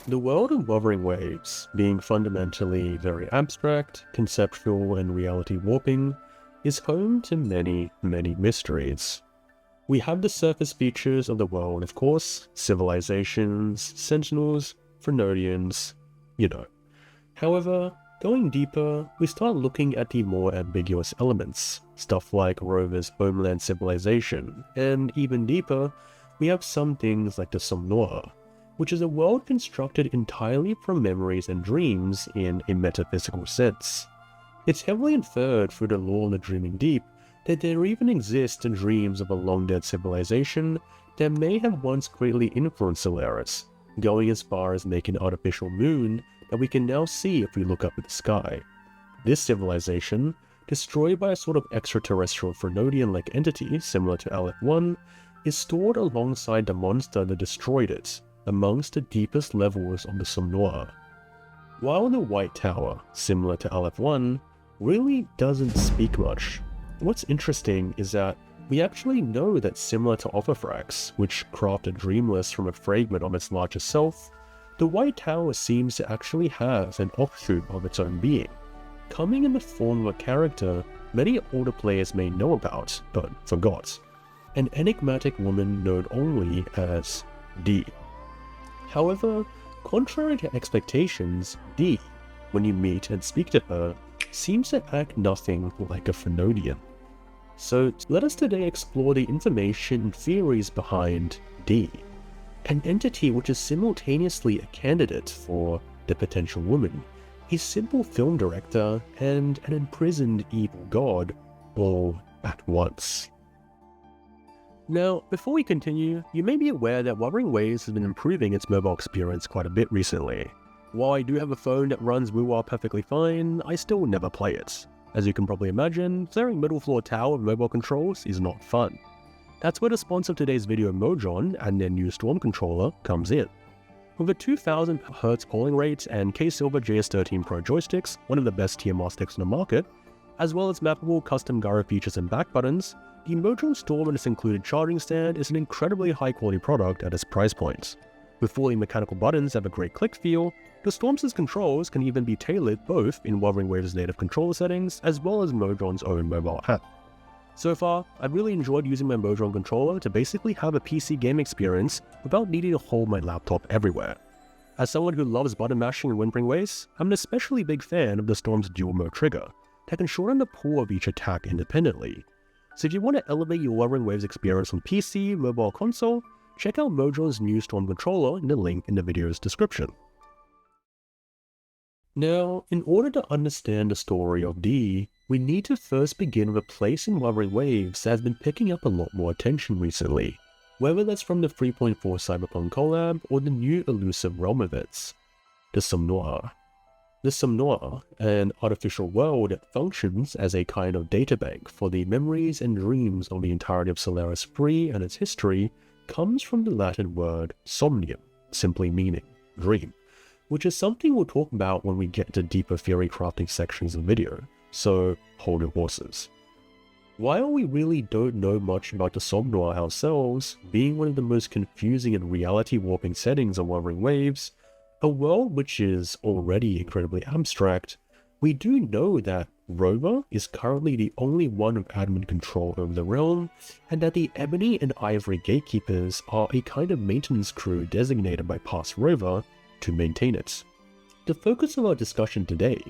The world of Wuthering Waves, being fundamentally very abstract, conceptual, and reality warping, is home to many, many mysteries. We have the surface features of the world, of course, civilizations, sentinels, Frenodians, you know. However, going deeper, we start looking at the more ambiguous elements, stuff like Rover's homeland civilization, and even deeper, we have some things like the Somnoire, which is a world constructed entirely from memories and dreams in a metaphysical sense. It's heavily inferred through the lore of the Dreaming Deep that there even exist dreams of a long-dead civilization that may have once greatly influenced Solaris, going as far as making an artificial moon that we can now see if we look up at the sky. This civilization, destroyed by a sort of extraterrestrial Frenodian-like entity similar to LF1, is stored alongside the monster that destroyed it, amongst the deepest levels of the Somnoire. While the White Tower, similar to LF1, really doesn't speak much, what's interesting is that we actually know that similar to Ophiphrax, which crafted Dreamless from a fragment of its larger self, the White Tower seems to actually have an offshoot of its own being, coming in the form of a character many older players may know about, but forgot, an enigmatic woman known only as D. However, contrary to expectations, D, when you meet and speak to her, seems to act nothing like a Frenodian. So let us today explore the information and theories behind D, an entity which is simultaneously a candidate for the potential woman, a simple film director, and an imprisoned evil god, all at once. Now, before we continue, you may be aware that Wuthering Waves has been improving its mobile experience quite a bit recently. While I do have a phone that runs wuwa perfectly fine, I still never play it. As you can probably imagine, clearing middle floor tower with mobile controls is not fun. That's where the sponsor of today's video, MOJHON, and their new Storm controller comes in. With a 2000 Hz polling rate and K-Silver JS13 Pro joysticks, one of the best TMR sticks on the market, as well as mappable custom gyro features and back buttons, the MOJHON Storm and its included charging stand is an incredibly high quality product at its price point. With fully mechanical buttons that have a great click feel, the Storm's controls can even be tailored both in Wuthering Waves' native controller settings as well as MOJHON's own mobile app. So far, I've really enjoyed using my MOJHON controller to basically have a PC game experience without needing to hold my laptop everywhere. As someone who loves button mashing in Wuthering Waves, I'm an especially big fan of the Storm's dual mode trigger that can shorten the pull of each attack independently. So if you want to elevate your Wuthering Waves experience on PC, mobile, console, check out MOJHON's new Storm controller in the link in the video's description. Now, in order to understand the story of D, we need to first begin with a place in Wuthering Waves that has been picking up a lot more attention recently, whether that's from the 3.4 Cyberpunk collab or the new elusive realm events, the Somnoire. The Somnoire, an artificial world that functions as a kind of databank for the memories and dreams of the entirety of Solaris 3 and its history, comes from the Latin word somnium, simply meaning dream, which is something we'll talk about when we get to deeper theory crafting sections of the video, so hold your horses. While we really don't know much about the Somnoire ourselves, being one of the most confusing and reality warping settings of Wuthering Waves, a world which is already incredibly abstract, we do know that Rover is currently the only one with admin control over the realm, and that the Ebony and Ivory gatekeepers are a kind of maintenance crew designated by past Rover to maintain it. The focus of our discussion today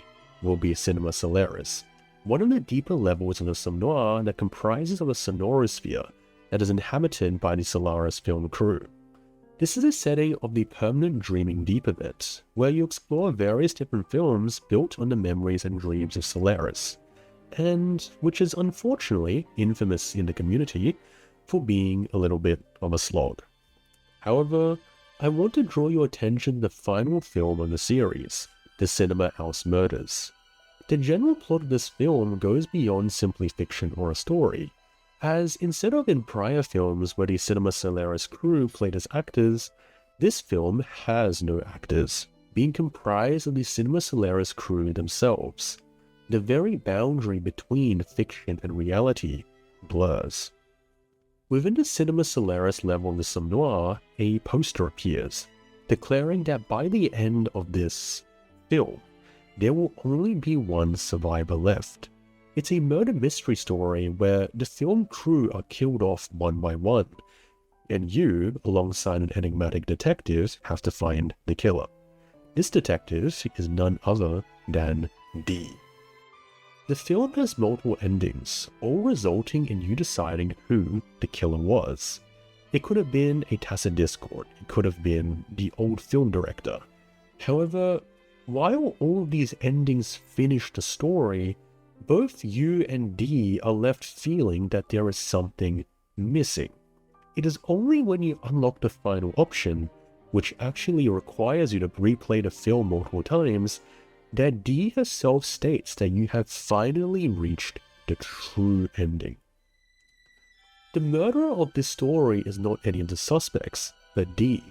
will be Cinema Solaris, one of the deeper levels of the Somnoire that comprises of a sonorosphere that is inhabited by the Solaris film crew. This is a setting of the permanent Dreaming Deep event, where you explore various different films built on the memories and dreams of Solaris, and which is unfortunately infamous in the community for being a little bit of a slog. However, I want to draw your attention to the final film of the series, The Cinema House Murders. The general plot of this film goes beyond simply fiction or a story, as instead of in prior films where the Cinema Solaris crew played as actors, this film has no actors, being comprised of the Cinema Solaris crew themselves. The very boundary between fiction and reality blurs. Within the Cinema Solaris level of the Somnoire, a poster appears. declaring that by the end of this film, there will only be one survivor left. It's a murder mystery story where the film crew are killed off one by one, and you, alongside an enigmatic detective, have to find the killer. This detective is none other than D. The film has multiple endings, all resulting in you deciding who the killer was. It could have been a tacit discord, it could have been the old film director. However, while all of these endings finish the story, both you and D are left feeling that there is something missing. It is only when you unlock the final option, which actually requires you to replay the film multiple times, that D herself states that you have finally reached the true ending. The murderer of this story is not any of the suspects, but D,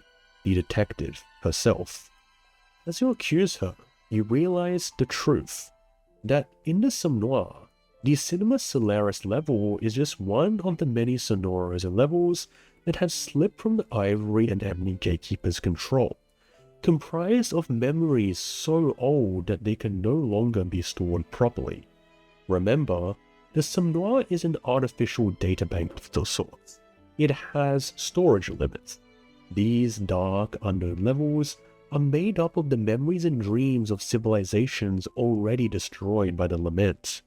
the detective herself. As you accuse her, you realize the truth, that in the Somnoire, the Cinema Solaris level is just one of the many Sonoras and levels that have slipped from the Ivory and Ebony Gatekeeper's control, comprised of memories so old that they can no longer be stored properly. Remember, the Somnoire is an artificial databank of the sorts. It has storage limits. These dark, unknown levels are made up of the memories and dreams of civilizations already destroyed by the Lament.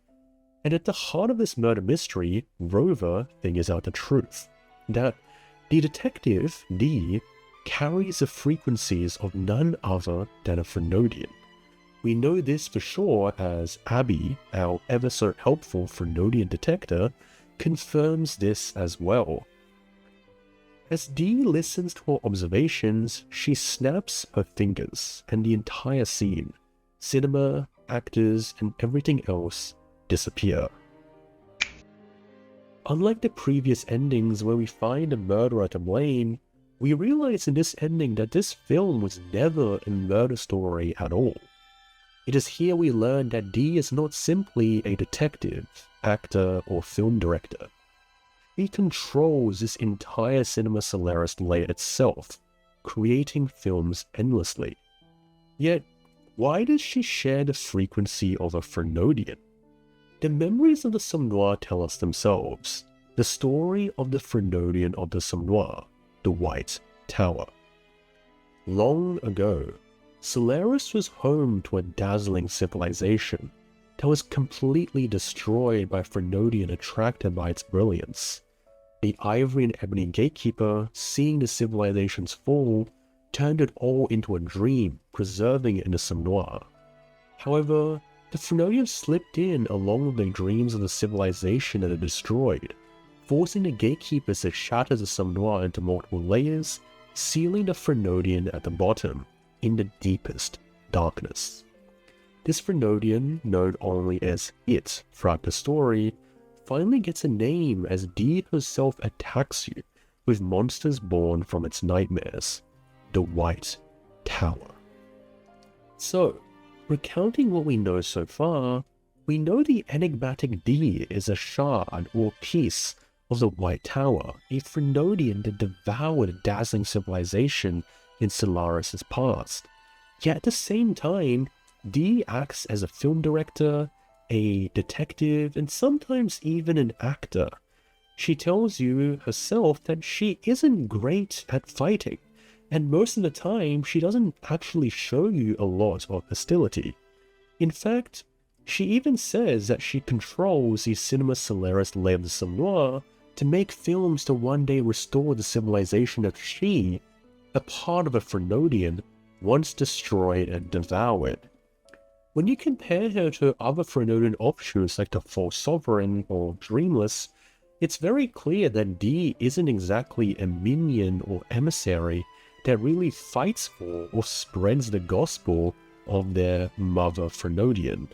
And at the heart of this murder mystery, Rover figures out the truth, that the detective, D, carries the frequencies of none other than a Frenodian. We know this for sure as Abby, our ever so helpful Frenodian detector, confirms this as well. As Dee listens to her observations, she snaps her fingers, and the entire scene, cinema, actors, and everything else disappear. Unlike the previous endings where we find a murderer to blame, we realize in this ending that this film was never a murder story at all. It is here we learn that Dee is not simply a detective, actor, or film director. He controls this entire Cinema Solaris layer itself, creating films endlessly. Yet, why does she share the frequency of a Frenodian? The memories of the Somnoire tell us themselves, the story of the Frenodian of the Somnoire, the White Tower. Long ago, Solaris was home to a dazzling civilization that was completely destroyed by Frenodian attracted by its brilliance. The Ivory and Ebony Gatekeeper, seeing the civilization's fall, turned it all into a dream, preserving it in the Somnoire. However, the Frenodians slipped in along with the dreams of the civilization that it destroyed, forcing the Gatekeepers to shatter the Somnoire into multiple layers, sealing the Frenodian at the bottom, in the deepest darkness. This Frenodian, known only as It throughout the story, finally gets a name as Dee herself attacks you with monsters born from its nightmares, the White Tower. So, recounting what we know so far, we know the enigmatic Dee is a shard or piece of the White Tower, a Frenodian that devoured a dazzling civilization in Solaris' past. Yet at the same time, Dee acts as a film director, a detective, and sometimes even an actor. She tells you herself that she isn't great at fighting, and most of the time she doesn't actually show you a lot of hostility. In fact, she even says that she controls the Cinema Solaris layer of the Somnoire to make films to one day restore the civilization that she, a part of a Frenodian, once destroyed and devoured. When you compare her to other Frenodian offshoots like the False Sovereign or Dreamless, it's very clear that Dee isn't exactly a minion or emissary that really fights for or spreads the gospel of their mother Frenodian.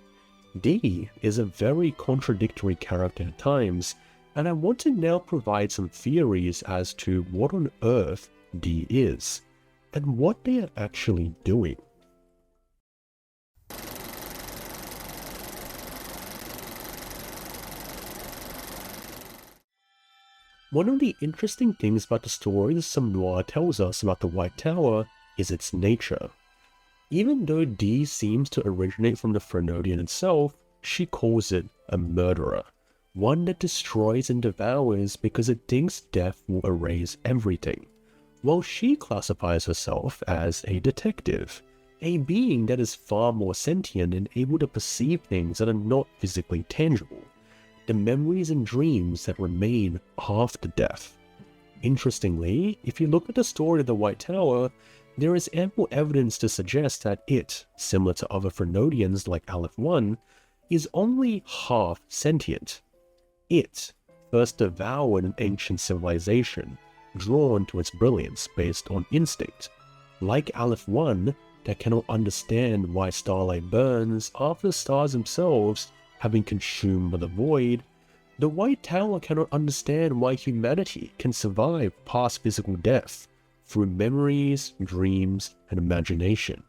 Dee is a very contradictory character at times, and I want to now provide some theories as to what on earth Dee is, and what they are actually doing. One of the interesting things about the story the Somnoire tells us about the White Tower is its nature. Even though D seems to originate from the Frenodian itself, she calls it a murderer, one that destroys and devours because it thinks death will erase everything, while she classifies herself as a detective, a being that is far more sentient and able to perceive things that are not physically tangible, the memories and dreams that remain after death. Interestingly, if you look at the story of the White Tower, there is ample evidence to suggest that it, similar to other Frenodians like Aleph 1, is only half sentient. It first devoured an ancient civilization, drawn to its brilliance based on instinct. Like Aleph 1, that cannot understand why starlight burns after the stars themselves having consumed by the void, the White Tower cannot understand why humanity can survive past physical death through memories, dreams, and imagination.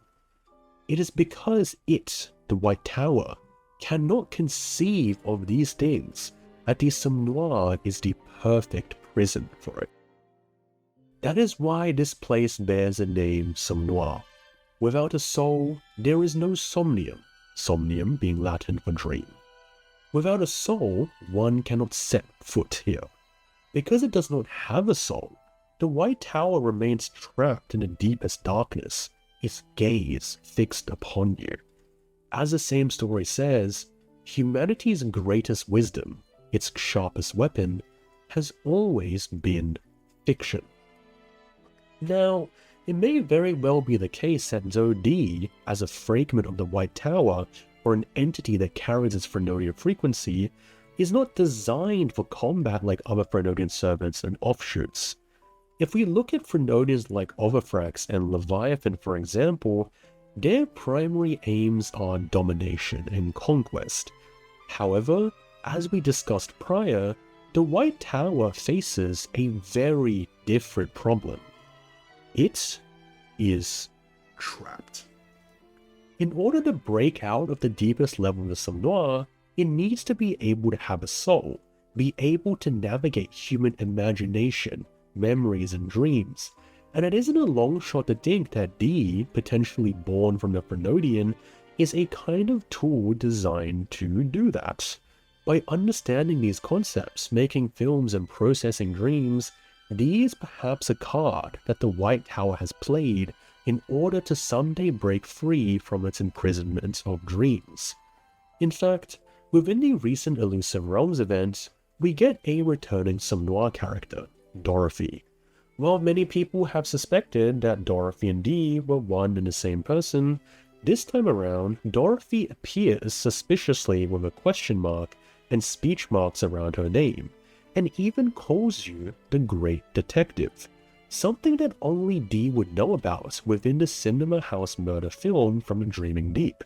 It is because it, the White Tower, cannot conceive of these things that the Somnoire is the perfect prison for it. That is why this place bears the name Somnoire. Without a soul, there is no somnium, somnium being Latin for dream. Without a soul, one cannot set foot here. Because it does not have a soul, the White Tower remains trapped in the deepest darkness, its gaze fixed upon you. As the same story says, humanity's greatest wisdom, its sharpest weapon, has always been fiction. Now, it may very well be the case that D, as a fragment of the White Tower, or an entity that carries its Frenodian frequency, is not designed for combat like other Frenodian servants and offshoots. If we look at Frenodians like Overthrax and Leviathan, for example, their primary aims are domination and conquest. However, as we discussed prior, the White Tower faces a very different problem. It is trapped. In order to break out of the deepest level of the Somnoire, it needs to be able to have a soul, be able to navigate human imagination, memories, and dreams, and it isn't a long shot to think that D, potentially born from the Frenodian, is a kind of tool designed to do that. By understanding these concepts, making films and processing dreams, D is perhaps a card that the White Tower has played in order to someday break free from its imprisonment of dreams. In fact, within the recent Elusive Realms event, we get a returning Somnoire character, Dorothy. While many people have suspected that Dorothy and D were one and the same person, this time around, Dorothy appears suspiciously with a question mark and speech marks around her name, and even calls you the Great Detective, something that only D would know about within the Cinema House murder film from the Dreaming Deep.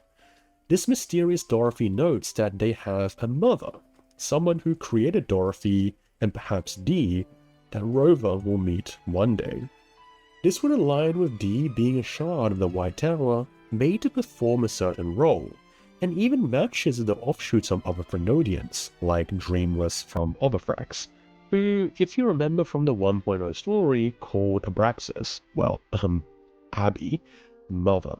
This mysterious Dorothy notes that they have a mother, someone who created Dorothy and perhaps D, that Rover will meet one day. This would align with D being a shard of the White Tower made to perform a certain role, and even matches the offshoots of other Frenodians, like Dreamless from Overthrax, who, if you remember from the 1.0 story, called Abraxas, Abby, Mother.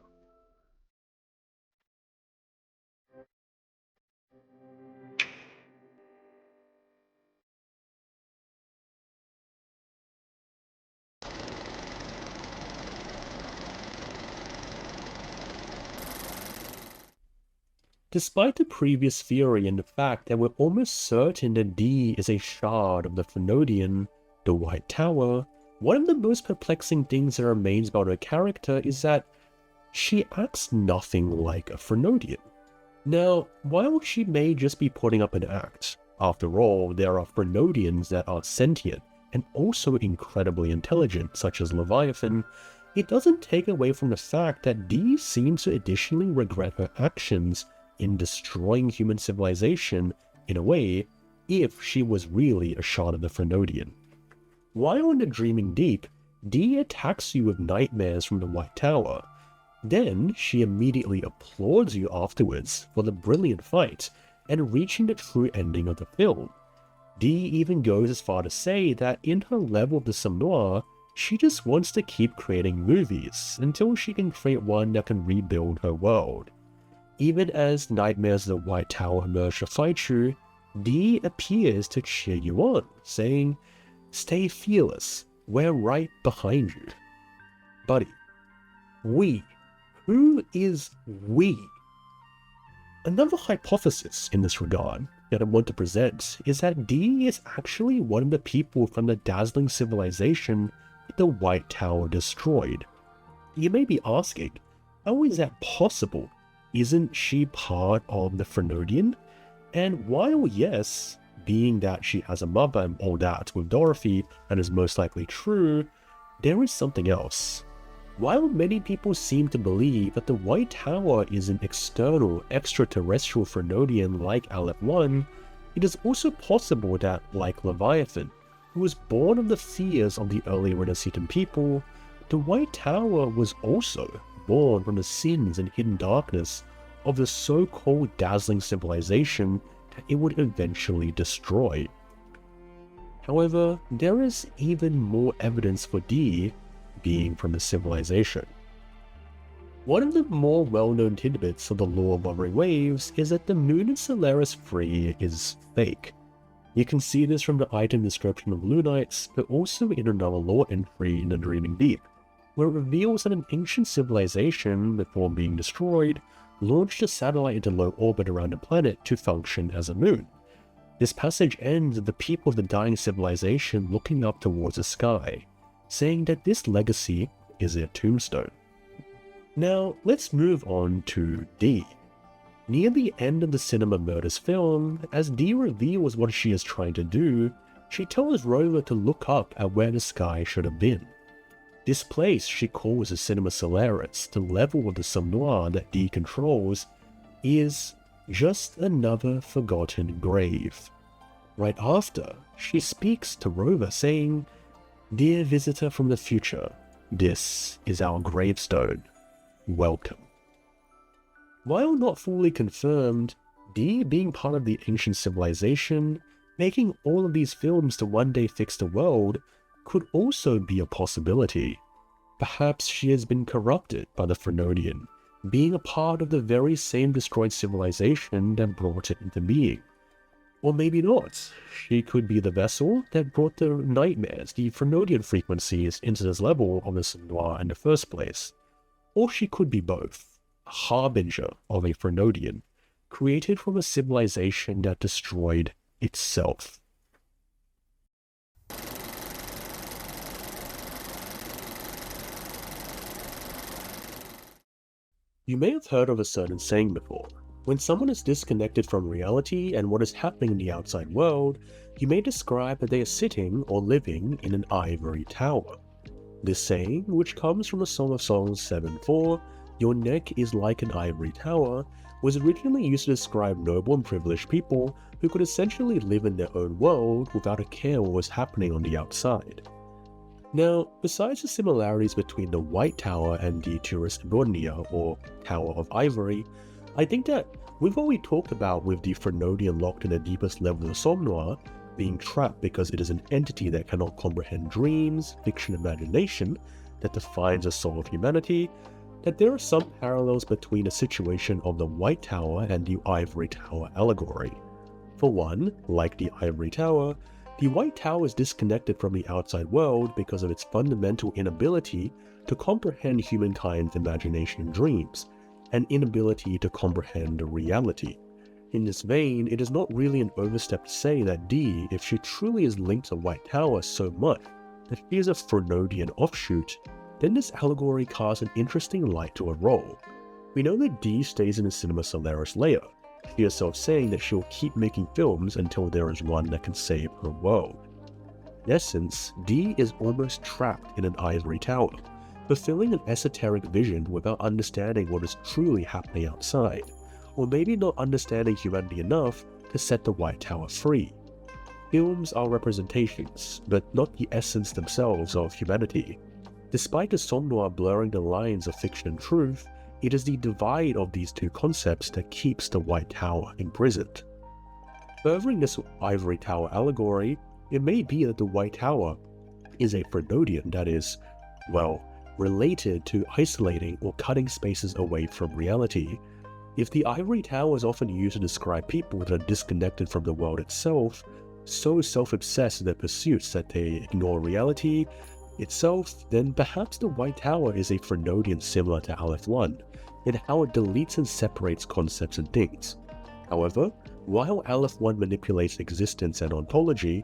Despite the previous theory and the fact that we're almost certain that D is a shard of the Frenodian, the White Tower, one of the most perplexing things that remains about her character is that she acts nothing like a Frenodian. Now, while she may just be putting up an act, after all, there are Frenodians that are sentient and also incredibly intelligent, such as Leviathan, it doesn't take away from the fact that D seems to additionally regret her actions in destroying human civilization, in a way, if she was really a shard of the Frenodian. While in the Dreaming Deep, D attacks you with nightmares from the White Tower. Then she immediately applauds you afterwards for the brilliant fight and reaching the true ending of the film. D even goes as far to say that in her level of the Somnoire, She just wants to keep creating movies until she can create one that can rebuild her world. Even as nightmares of the White Tower emerge to fight you, Dee appears to cheer you on, saying, "Stay fearless, we're right behind you." Buddy, we. Who is we? Another hypothesis in this regard that I want to present is that Dee is actually one of the people from the dazzling civilization that the White Tower destroyed. You may be asking, how is that possible? Isn't she part of the Frenodian? And while yes, being that she has a mother and all that with Dorothy and is most likely true, there is something else. While many people seem to believe that the White Tower is an external, extraterrestrial Frenodian like Aleph-1, it is also possible that, like Leviathan, who was born of the fears of the early Renaissance people, the White Tower was also born from the sins and hidden darkness of the so-called dazzling civilization that it would eventually destroy. However, there is even more evidence for Dee being from the civilization. One of the more well-known tidbits of the lore of Wuthering Waves is that the moon in Solaris 3 is fake. You can see this from the item description of Lunites, but also in another lore entry in the Dreaming Deep, where it reveals that an ancient civilization, before being destroyed, launched a satellite into low orbit around the planet to function as a moon. This passage ends with the people of the dying civilization looking up towards the sky, saying that this legacy is their tombstone. Now, let's move on to Dee. Near the end of the Cinema Murders film, as Dee reveals what she is trying to do, she tells Rover to look up at where the sky should have been. This place she calls the Cinema Solaris, the level of the Somnoire that Dee controls, is just another forgotten grave. Right after, she speaks to Rover saying, "Dear visitor from the future, this is our gravestone. Welcome." While not fully confirmed, Dee being part of the ancient civilization, making all of these films to one day fix the world, could also be a possibility. Perhaps she has been corrupted by the Frenodian, being a part of the very same destroyed civilization that brought it into being. Or maybe not. She could be the vessel that brought the nightmares, the Frenodian frequencies, into this level of the Somnoire in the first place. Or she could be both, a harbinger of a Frenodian, created from a civilization that destroyed itself. You may have heard of a certain saying before. When someone is disconnected from reality and what is happening in the outside world, you may describe that they are sitting or living in an ivory tower. This saying, which comes from the Song of Songs 7:4, "Your neck is like an ivory tower," was originally used to describe noble and privileged people who could essentially live in their own world without a care what was happening on the outside. Now, besides the similarities between the White Tower and the Tourist Borneo, or Tower of Ivory, I think that with what we talked about with the Frenodian locked in the deepest level of the Somnoire, being trapped because it is an entity that cannot comprehend dreams, fiction, imagination, that defines the soul of humanity, that there are some parallels between the situation of the White Tower and the Ivory Tower allegory. For one, like the Ivory Tower, the White Tower is disconnected from the outside world because of its fundamental inability to comprehend humankind's imagination and dreams, and inability to comprehend reality. In this vein, it is not really an overstep to say that Dee, if she truly is linked to White Tower so much that she is a Frenodian offshoot, then this allegory casts an interesting light to her role. We know that Dee stays in the Cinema Solaris layer, she herself saying that she will keep making films until there is one that can save her world. In essence, Dee is almost trapped in an ivory tower, fulfilling an esoteric vision without understanding what is truly happening outside, or maybe not understanding humanity enough to set the White Tower free. Films are representations, but not the essence themselves of humanity. Despite the Somnoire blurring the lines of fiction and truth, it is the divide of these two concepts that keeps the White Tower imprisoned. Furthering this Ivory Tower allegory, it may be that the White Tower is a Frenodian that is, well, related to isolating or cutting spaces away from reality. If the ivory tower is often used to describe people that are disconnected from the world itself, so self-obsessed in their pursuits that they ignore reality itself, then perhaps the white tower is a Frenodian similar to Aleph-1, in how it deletes and separates concepts and things. However, while Aleph-1 manipulates existence and ontology,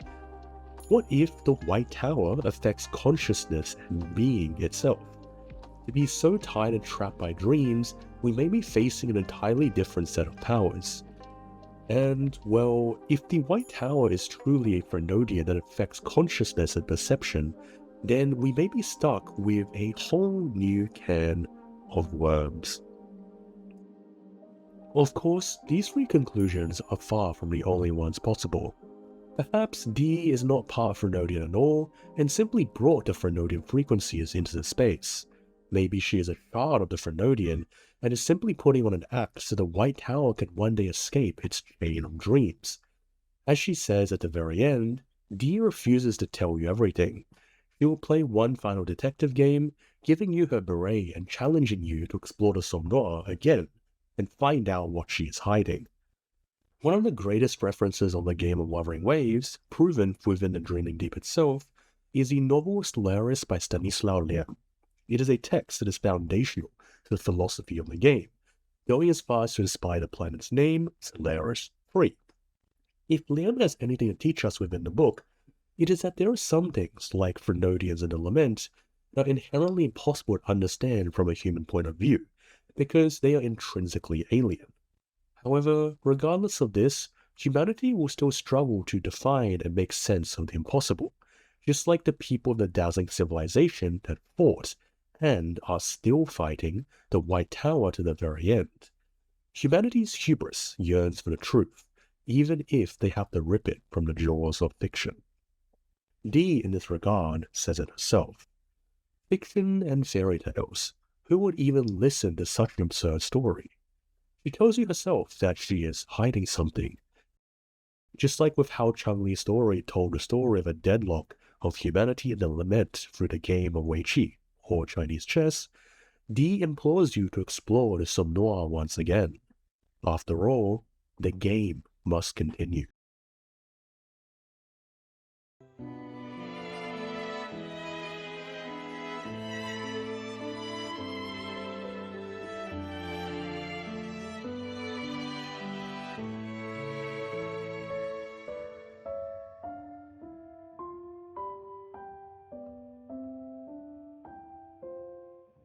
what if the white tower affects consciousness and being itself? To be so tied and trapped by dreams, we may be facing an entirely different set of powers. And, well, if the white tower is truly a Frenodian that affects consciousness and perception, then we may be stuck with a whole new can of worms. Of course, these three conclusions are far from the only ones possible. Perhaps D is not part Frenodian at all, and simply brought the Frenodian frequencies into the space. Maybe she is a shard of the Frenodian, and is simply putting on an act so the white tower can one day escape its chain of dreams. As she says at the very end, D refuses to tell you everything. She will play one final detective game, giving you her beret and challenging you to explore the Somnoire again, and find out what she is hiding. One of the greatest references on the game of Wuthering Waves, proven within the Dreaming Deep itself, is the novel Solaris by Stanislaw Lem. It is a text that is foundational to the philosophy of the game, going as far as to inspire the planet's name, Solaris 3. If Lem has anything to teach us within the book, it is that there are some things, like Frenodians and the Lament, that are inherently impossible to understand from a human point of view, because they are intrinsically alien. However, regardless of this, humanity will still struggle to define and make sense of the impossible, just like the people of the dazzling civilization that fought and are still fighting the White Tower to the very end. Humanity's hubris yearns for the truth, even if they have to rip it from the jaws of fiction. Dee, in this regard, says it herself. Fiction and fairy tales. Who would even listen to such an absurd story? She tells you herself that she is hiding something. Just like with how Chang Li's story told the story of a deadlock of humanity and the lament through the game of Wei Qi, or Chinese chess, Dee implores you to explore the Somnoire once again. After all, the game must continue.